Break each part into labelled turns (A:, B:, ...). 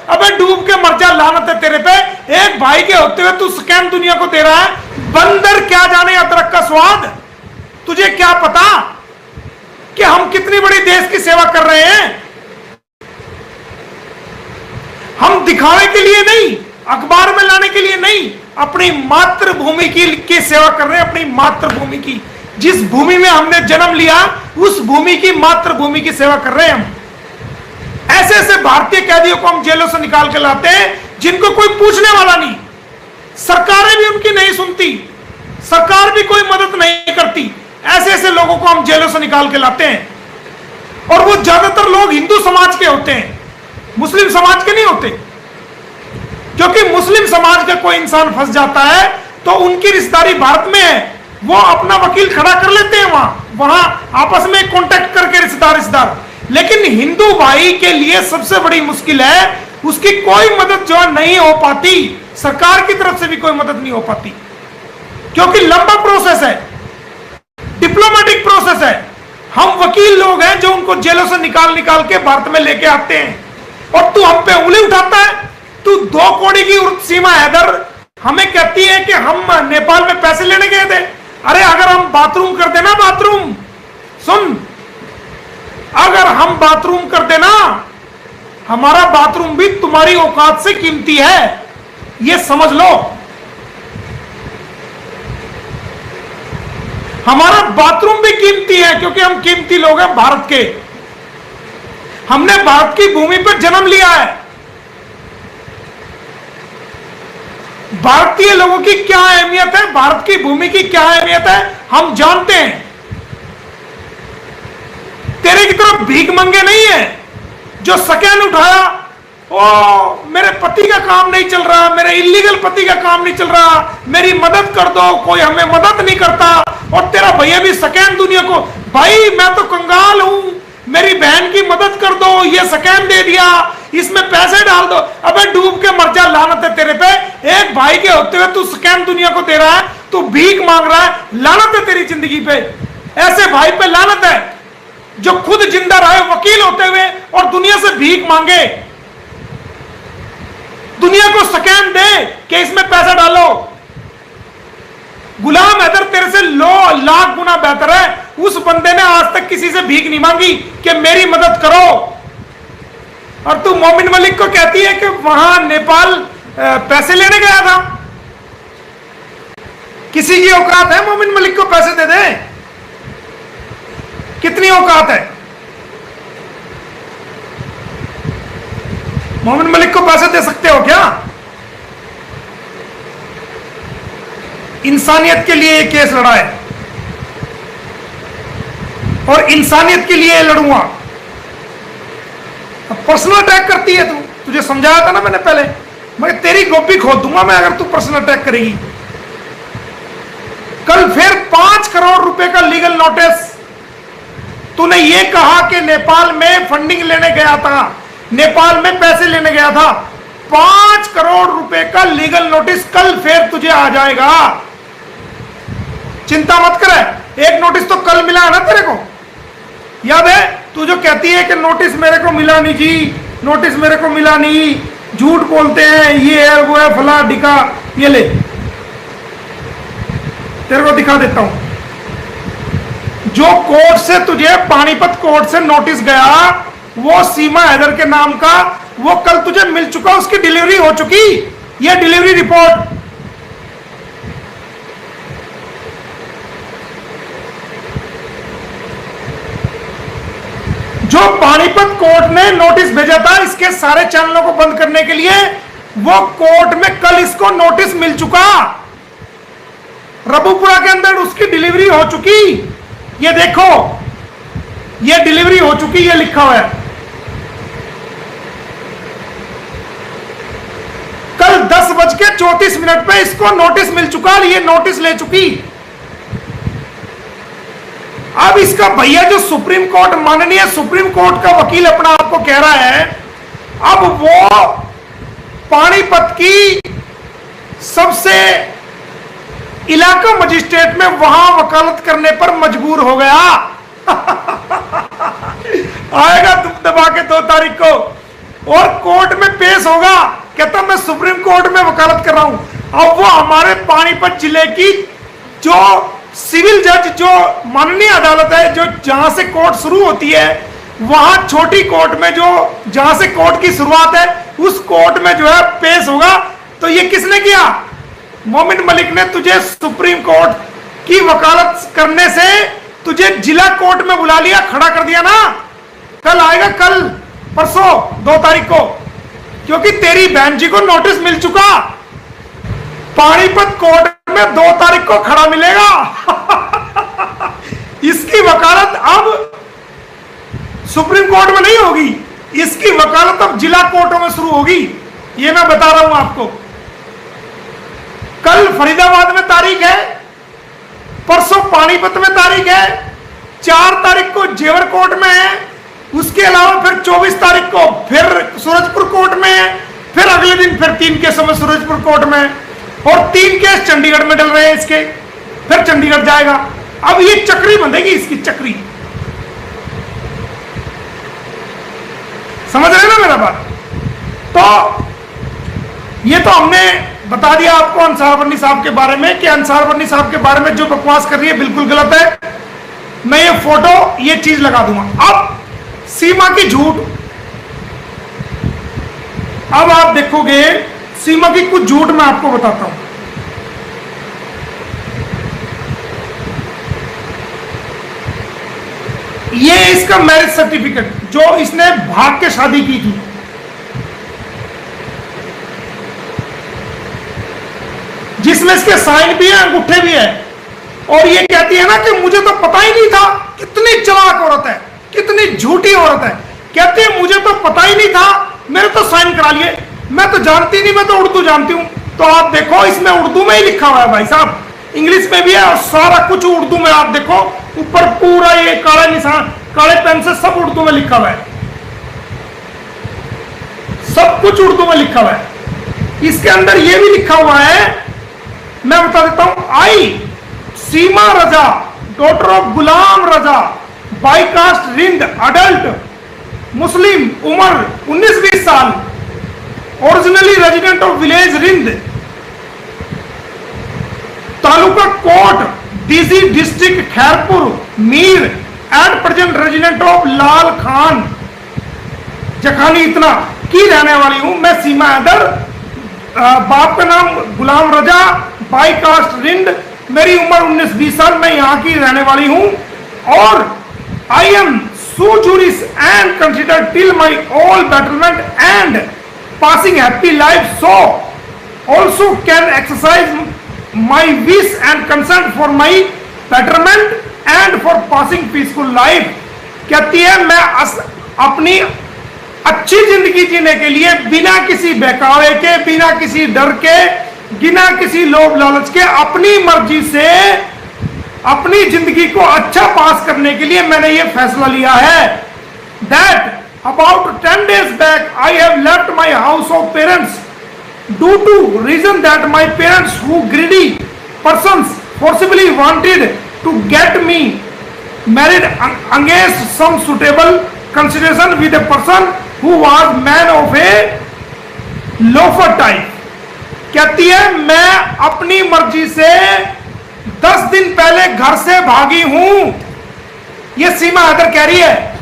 A: अबे डूब के मर जा, लानत है तेरे पे। एक भाई के होते हुए तू स्कैम दुनिया को दे रहा है। बंदर क्या जाने अदरक का स्वाद, तुझे क्या पता कि हम कितनी बड़ी देश की सेवा कर रहे हैं। हम दिखावे के लिए नहीं, अखबार में लाने के लिए नहीं, अपनी मातृभूमि की सेवा कर रहे हैं। अपनी मातृभूमि की, जिस भूमि में हमने जन्म लिया उस भूमि की, मातृभूमि की सेवा कर रहे हैं हम। ऐसे ऐसे भारतीय कैदियों को हम जेलों से निकाल के लाते हैं जिनको कोई पूछने वाला नहीं, सरकारें भी उनकी नहीं सुनती, सरकार भी कोई मदद नहीं करती। ऐसे ऐसे लोगों को हम जेलों से निकाल के लाते हैं, और वो ज्यादातर लोग हिंदू समाज के होते हैं, मुस्लिम समाज के नहीं होते। क्योंकि मुस्लिम समाज का कोई इंसान फंस जाता है तो उनकी रिश्तेदारी भारत में है, वो अपना वकील खड़ा कर लेते हैं वहां आपस में कांटेक्ट करके रिश्तेदार। लेकिन हिंदू भाई के लिए सबसे बड़ी मुश्किल है, उसकी कोई मदद जो नहीं हो पाती, सरकार की तरफ से भी कोई मदद नहीं हो पाती, क्योंकि लंबा प्रोसेस है, डिप्लोमेटिक प्रोसेस है। हम वकील लोग हैं जो उनको जेलों से निकाल के भारत में लेके आते हैं, और तू हम पे उंगली उठाता है। तू 2 कौड़ी की सीमा हैदर हमें कहती है कि हम नेपाल में पैसे लेने गए थे। अरे अगर हम बाथरूम कर देना, बाथरूम सुन, अगर हम बाथरूम कर देना, हमारा बाथरूम भी तुम्हारी औकात से कीमती है, ये समझ लो। हमारा बाथरूम भी कीमती है, क्योंकि हम कीमती लोग हैं भारत के। हमने भारत की भूमि पर जन्म लिया है। भारतीय लोगों की क्या अहमियत है, भारत की भूमि की क्या अहमियत है, हम जानते हैं। तेरे की तरफ भीख मंगे नहीं है जो सेकेंड उठाया, ओ मेरे पति का काम नहीं चल रहा, मेरे इलीगल पति का काम नहीं चल रहा, मेरी मदद कर दो, कोई हमें मदद नहीं करता। और तेरा भैया भी सेकेंड दुनिया को, भाई मैं तो कंगाल हूं, मेरी बहन की मदद कर दो, ये स्कैम दे दिया, इसमें पैसे डाल दो। अबे डूब के मर जा, लानत है तेरे पे। एक भाई के होते हुए तू स्कैम दुनिया को दे रहा है, तू भीख मांग रहा है, लानत है तेरी जिंदगी पे। ऐसे भाई पे लानत है जो खुद जिंदा रहे वकील होते हुए और दुनिया से भीख मांगे, दुनिया को स्कैम दे कि इसमें पैसा डालो। गुलाम हैदर तेरे से लाख गुना बेहतर है। उस बंदे ने आज तक किसी से भीख नहीं मांगी कि मेरी मदद करो, और तू मोमिन मलिक को कहती है कि वहां नेपाल पैसे लेने गया था। किसी की औकात है मोमिन मलिक को पैसे दे दे? कितनी औकात है? मोमिन मलिक को पैसे दे सकते हो क्या? इंसानियत के लिए ये केस लड़ा है, और इंसानियत के लिए लड़ूंगा। पर्सनल अटैक करती है तू, तुझे समझाया था ना मैंने पहले, मैं तेरी गोभी खोद दूंगा मैं अगर तू पर्सनल अटैक करेगी। कल फिर 5 करोड़ रुपए का लीगल नोटिस। तूने ये कहा कि नेपाल में फंडिंग लेने गया था, नेपाल में पैसे लेने गया था। 5 करोड़ रुपए का लीगल नोटिस कल फिर तुझे आ जाएगा, चिंता मत कर। एक नोटिस तो कल मिला है ना तेरे को, याद है? तू जो कहती है कि नोटिस मेरे को मिला नहीं जी, नोटिस मेरे को मिला नहीं, झूठ बोलते हैं, ये है वो है फला ढिका। ये ले तेरे को दिखा देता हूं, जो कोर्ट से तुझे पानीपत कोर्ट से नोटिस गया वो सीमा हैदर के नाम का, वो कल तुझे मिल चुका, उसकी डिलीवरी हो चुकी। ये डिलीवरी रिपोर्ट जो पानीपत कोर्ट ने नोटिस भेजा था इसके सारे चैनलों को बंद करने के लिए, वो कोर्ट में कल इसको नोटिस मिल चुका। रबुपुरा के अंदर उसकी डिलीवरी हो चुकी। ये देखो, ये डिलीवरी हो चुकी, ये लिखा हुआ है। कल 10:34 पे इसको नोटिस मिल चुका, ये नोटिस ले चुकी। अब इसका भैया जो सुप्रीम कोर्ट, माननीय सुप्रीम कोर्ट का वकील अपना आपको कह रहा है, अब वो पानीपत की सबसे इलाका मजिस्ट्रेट में वहां वकालत करने पर मजबूर हो गया। आएगा तुम दबा के 2 तारीख को, और कोर्ट में पेश होगा, कहता मैं सुप्रीम कोर्ट में वकालत कर रहा हूं। अब वो हमारे पानीपत जिले की जो सिविल जज, जो माननीय अदालत है, जो जहां से कोर्ट शुरू होती है, वहां छोटी कोर्ट में, जो जहां से कोर्ट की शुरुआत है, उस कोर्ट में जो है पेश होगा। तो ये किसने किया? मोमिन मलिक ने तुझे सुप्रीम कोर्ट की वकालत करने से तुझे जिला कोर्ट में बुला लिया, खड़ा कर दिया ना। कल आएगा, कल परसों 2 तारीख को, क्योंकि तेरी बहन जी को नोटिस मिल चुका। पानीपत कोर्ट में 2 तारीख को खड़ा मिलेगा। इसकी वकालत अब सुप्रीम कोर्ट में नहीं होगी, इसकी वकालत अब जिला कोर्टों में शुरू होगी। ये मैं बता रहा हूं आपको। कल फरीदाबाद में तारीख है, परसों पानीपत में तारीख है, 4 तारीख को जेवर कोर्ट में है, उसके अलावा फिर 24 तारीख को फिर सूरजपुर कोर्ट में है, फिर अगले दिन फिर 3 केसों में सूरजपुर कोर्ट में, और 3 केस चंडीगढ़ में डल रहे हैं इसके, फिर चंडीगढ़ जाएगा। अब ये चक्री बंधेगी, इसकी चक्री। समझ रहे ना मेरा बात? तो ये तो हमने बता दिया आपको अंसार बर्नी साहब के बारे में, कि अंसार बर्नी साहब के बारे में जो बकवास कर रही है बिल्कुल गलत है। मैं ये फोटो, ये चीज लगा दूंगा। अब सीमा की झूठ, अब आप देखोगे सीमा की कुछ झूठ मैं आपको बताता हूं। ये इसका मैरिज सर्टिफिकेट जो इसने भाग के शादी की थी, जिसमें इसके साइन भी है, अंगूठे भी है, और ये कहती है ना कि मुझे तो पता ही नहीं था। कितनी चालाक औरत है, कितनी झूठी औरत है। कहती है मुझे तो पता ही नहीं था, मेरे तो साइन करा लिए, मैं तो जानती नहीं, मैं तो उर्दू जानती हूं। तो आप देखो, इसमें उर्दू में ही लिखा हुआ है भाई साहब, इंग्लिश में भी है और सारा कुछ उर्दू में। आप देखो ऊपर पूरा ये काले निशान, काले पेन से सब उर्दू में लिखा हुआ है, सब कुछ उर्दू में लिखा हुआ है। इसके अंदर ये भी लिखा हुआ है, मैं बता देता हूं। I Seema Raza, daughter of Ghulam Raza, by caste Rind, adult, Muslim, उम्र 19-20 साल, originally resident of village Rind, taluka Kot, DC district Khairpur, Mir, at present resident of Lal Khan Jakhani इतना की रहने वाली हूं मैं, सीमा हैदर, बाप का नाम गुलाम रजा, बाई कास्ट रिंद, मेरी उम्र 19-20 साल, मैं यहां की रहने वाली हूं, और I am sui juris and consider till my all betterment and passing happy life, so also can exercise my wish and concern for my betterment and for passing peaceful life. कहती है मैं अपनी अच्छी जिंदगी जीने के लिए बिना किसी बहकावे के, बिना किसी डर के, बिना किसी लोभ लालच के, अपनी मर्जी से अपनी जिंदगी को अच्छा पास करने के लिए मैंने ये फैसला लिया है। That about 10 days back I have left my house of parents due to reason that my parents who greedy persons forcibly wanted to get me married against some suitable consideration with a person who was man of a loafer type. कहती है मैं अपनी मर्जी से 10 दिन पहले घर से भागी हूं। यह सीमा हैदर कह रही है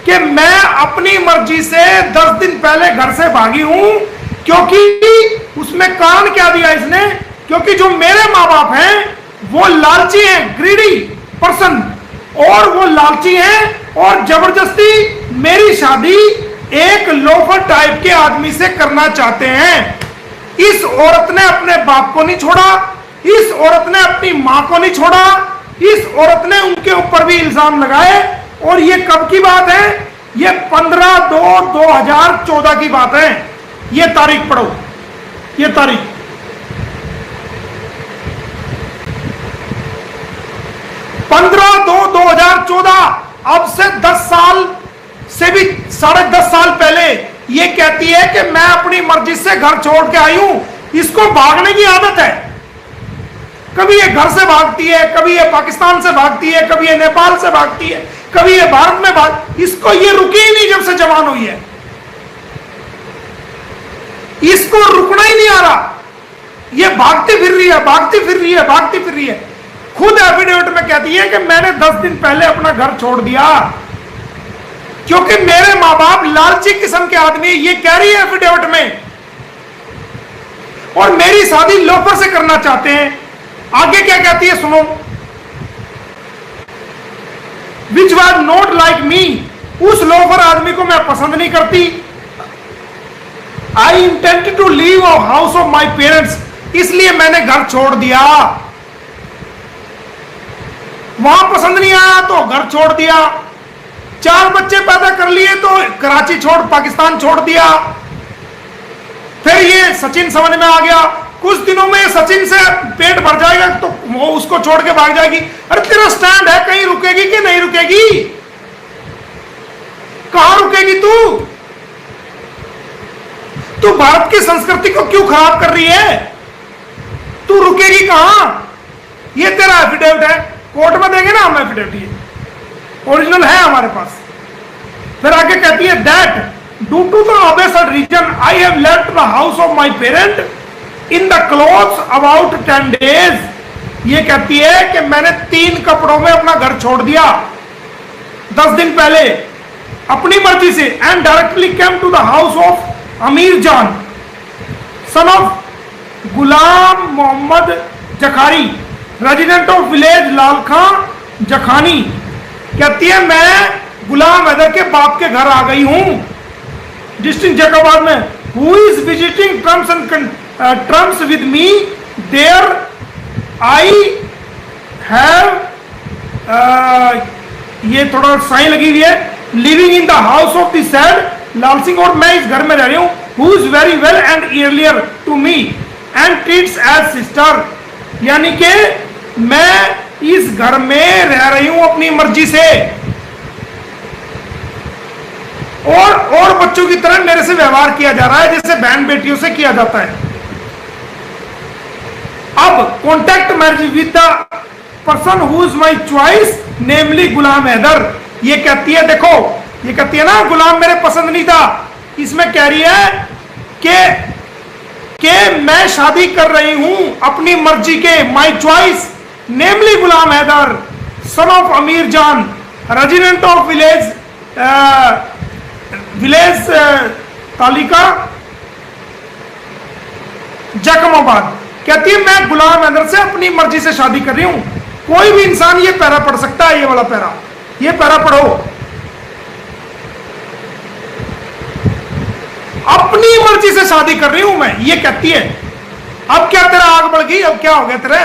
A: कि मैं अपनी मर्जी से 10 दिन पहले घर से भागी हूं, क्योंकि उसमें कारण क्या दिया इसने, क्योंकि जो मेरे माँ बाप हैं वो लालची हैं, ग्रीडी पर्सन, और वो लालची हैं और जबरदस्ती मेरी शादी एक लोफर टाइप के आदमी से करना चाहते हैं। इस औरत ने अपने बाप को नहीं छोड़ा, इस औरत ने अपनी मां को नहीं छोड़ा, इस औरत ने उनके ऊपर भी इल्जाम लगाए। और ये कब की बात है? ये 15/2/2014 की बात है। ये तारीख पढ़ो, ये तारीख 15/2/2014, अब से 10 साल से भी 10.5 साल पहले ये कहती है कि मैं अपनी मर्जी से घर छोड़ के आई हूं। इसको भागने की आदत है, कभी ये घर से भागती है, कभी ये पाकिस्तान से भागती है, कभी ये नेपाल से भागती है, कभी ये भारत में इसको ये रुकी ही नहीं जब से जवान हुई है। इसको रुकना ही नहीं आ रहा, ये भागती फिर रही है, भागती फिर रही है, भागती फिर रही है। खुद एफिडेविट में कहती है कि मैंने 10 दिन पहले अपना घर छोड़ दिया क्योंकि मेरे मां बाप लालची किस्म के आदमी, ये कह रही है एफिडेविट में, और मेरी शादी लोफर से करना चाहते हैं। आगे क्या कहती है सुनो, which was not like me, उस लोफर आदमी को मैं पसंद नहीं करती। I intended to leave house of my parents, इसलिए मैंने घर छोड़ दिया। वहां पसंद नहीं आया तो घर छोड़ दिया। 4 बच्चे पैदा कर लिए तो कराची छोड़ पाकिस्तान छोड़ दिया। फिर ये सचिन समझ में आ गया, कुछ दिनों में सचिन से पेट भर जाएगा तो वो उसको छोड़ के भाग जाएगी। अरे तेरा स्टैंड है, कहीं रुकेगी कि नहीं रुकेगी? कहां रुकेगी तू? तू भारत की संस्कृति को क्यों खराब कर रही है? तू रुकेगी कहां? ये तेरा एफिडेविट है, कोर्ट में देंगे ना हम एफिडेविट, ये ओरिजिनल है हमारे पास। फिर आगे कहती है that due to the obvious reason I have left the house of my parent in the clothes about 10 days. ये कहती है कि मैंने 3 कपड़ों में अपना घर छोड़ दिया 10 दिन पहले अपनी मर्जी से, and directly came to the house of Amir Jan son of Ghulam Mohammad Jakhari resident of village Lalkhan Jakhani. कहती है मैं गुलाम हैदर के बाप के घर आ गई हूं डिस्ट्रिक्ट जैकोबाद में। Who is visiting terms with me there I have, ये थोड़ा साइन लगी हुई है, living in the house of the said Lal Singh, और मैं इस घर में रह रही हूं। Who is very well and earlier to me and treats as sister, यानी कि मैं इस घर में रह रही हूं अपनी मर्जी से और बच्चों की तरह मेरे से व्यवहार किया जा रहा है जैसे बहन बेटियों से किया जाता है। अब contact marriage with the person who is my choice namely Ghulam Haider. ये कहती है, देखो ये कहती है ना गुलाम मेरे पसंद नहीं था, इसमें कह रही है कि मैं शादी कर रही हूं अपनी मर्जी के, my choice namely Ghulam Haider son of Amir Jan resident of village तालिका जैकोबाद। कहती है मैं गुलाम हैदर से अपनी मर्जी से शादी कर रही हूं। कोई भी इंसान ये पैरा पढ़ सकता है, ये वाला पैरा, ये पैरा पढ़ो, अपनी मर्जी से शादी कर रही हूं मैं, ये कहती है। अब क्या तेरा आग बढ़ गई? अब क्या हो गया तेरे?